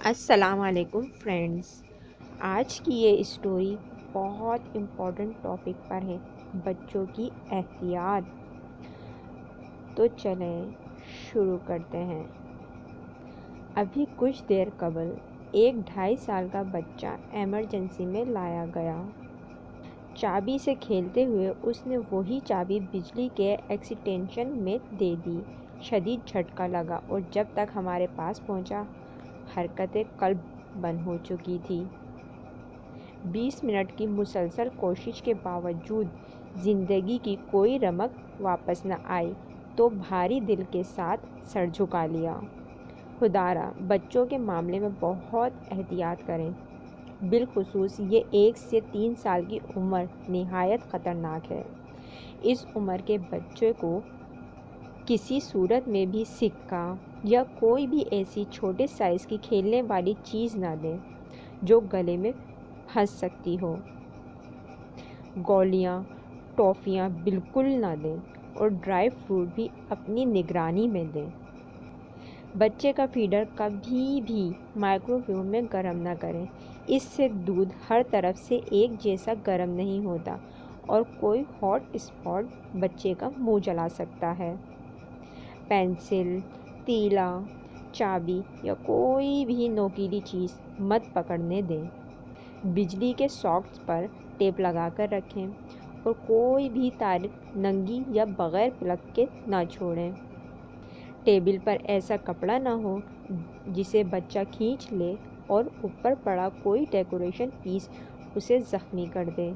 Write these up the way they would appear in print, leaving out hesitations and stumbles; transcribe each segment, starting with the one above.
السلام علیکم فرینڈز، آج کی یہ اسٹوری بہت امپورٹنٹ ٹاپک پر ہے، بچوں کی احتیاط۔ تو چلیں شروع کرتے ہیں۔ ابھی کچھ دیر قبل ایک 2.5 سال کا بچہ ایمرجنسی میں لایا گیا۔ چابی سے کھیلتے ہوئے اس نے وہی چابی بجلی کے ایکسٹینشن میں دے دی۔ شدید جھٹکا لگا اور جب تک ہمارے پاس پہنچا حرکت قلب بند ہو چکی تھی۔ 20 منٹ کی مسلسل کوشش کے باوجود زندگی کی کوئی رمق واپس نہ آئی تو بھاری دل کے ساتھ سر جھکا لیا۔ خدارا بچوں کے معاملے میں بہت احتیاط کریں، بالخصوص یہ 1 سے 3 سال کی عمر نہایت خطرناک ہے۔ اس عمر کے بچے کو کسی صورت میں بھی سکہ یا کوئی بھی ایسی چھوٹے سائز کی کھیلنے والی چیز نہ دیں جو گلے میں پھنس سکتی ہو۔ گولیاں، ٹافیاں بالکل نہ دیں اور ڈرائی فروٹ بھی اپنی نگرانی میں دیں۔ بچے کا فیڈر کبھی بھی مائکرو ویو میں گرم نہ کریں، اس سے دودھ ہر طرف سے ایک جیسا گرم نہیں ہوتا اور کوئی ہاٹ اسپاٹ بچے کا منہ جلا سکتا ہے۔ پینسل، تیلا، چابی یا کوئی بھی نوکیلی چیز مت پکڑنے دیں۔ بجلی کے ساکٹس پر ٹیپ لگا کر رکھیں اور کوئی بھی تار ننگی یا بغیر پلگ کے نہ چھوڑیں۔ ٹیبل پر ایسا کپڑا نہ ہو جسے بچہ کھینچ لے اور اوپر پڑا کوئی ڈیکوریشن پیس اسے زخمی کر دے۔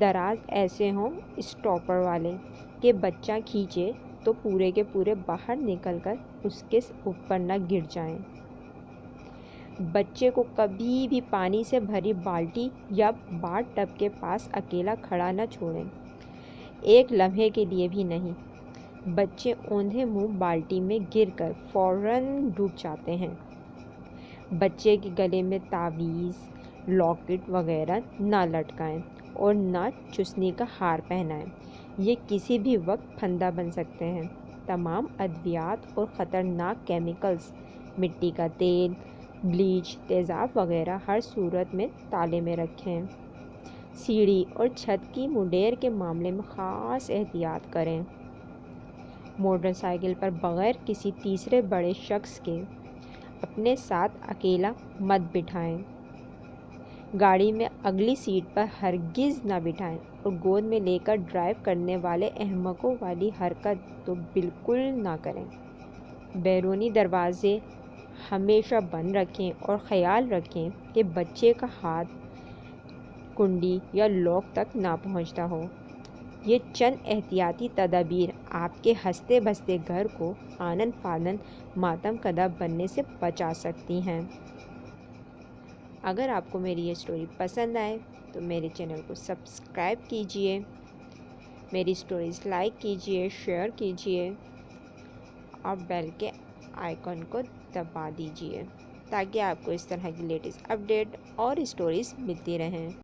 دراز ایسے ہوں اسٹاپر والے کہ بچہ کھینچے تو پورے کے پورے باہر نکل کر اس کے اوپر نہ گر جائیں۔ بچے کو کبھی بھی پانی سے بھری بالٹی یا باتھ ٹب کے پاس اکیلا کھڑا نہ چھوڑیں، ایک لمحے کے لیے بھی نہیں۔ بچے اوندھے منہ بالٹی میں گر کر فوراً ڈوب جاتے ہیں۔ بچے کے گلے میں تعویذ، لاکٹ وغیرہ نہ لٹکائیں اور نہ چسنی کا ہار پہنائیں، یہ کسی بھی وقت پھندا بن سکتے ہیں۔ تمام ادویات اور خطرناک کیمیکلز، مٹی کا تیل، بلیچ، تیزاب وغیرہ ہر صورت میں تالے میں رکھیں۔ سیڑھی اور چھت کی مڈیر کے معاملے میں خاص احتیاط کریں۔ موٹر سائیکل پر بغیر کسی تیسرے بڑے شخص کے اپنے ساتھ اکیلا مت بٹھائیں۔ گاڑی میں اگلی سیٹ پر ہرگز نہ بٹھائیں اور گود میں لے کر ڈرائیو کرنے والے احمقوں والی حرکت تو بالکل نہ کریں۔ بیرونی دروازے ہمیشہ بند رکھیں اور خیال رکھیں کہ بچے کا ہاتھ کنڈی یا لاک تک نہ پہنچتا ہو۔ یہ چند احتیاطی تدابیر آپ کے ہنستے بستے گھر کو آنن فانن ماتم کدہ بننے سے بچا سکتی ہیں۔ اگر آپ کو میری یہ سٹوری پسند آئے تو میرے چینل کو سبسکرائب کیجئے، میری سٹوریز لائک کیجئے، شیئر کیجئے اور بیل کے آئیکن کو دبا دیجئے تاکہ آپ کو اس طرح کی لیٹسٹ اپڈیٹ اور سٹوریز ملتی رہیں۔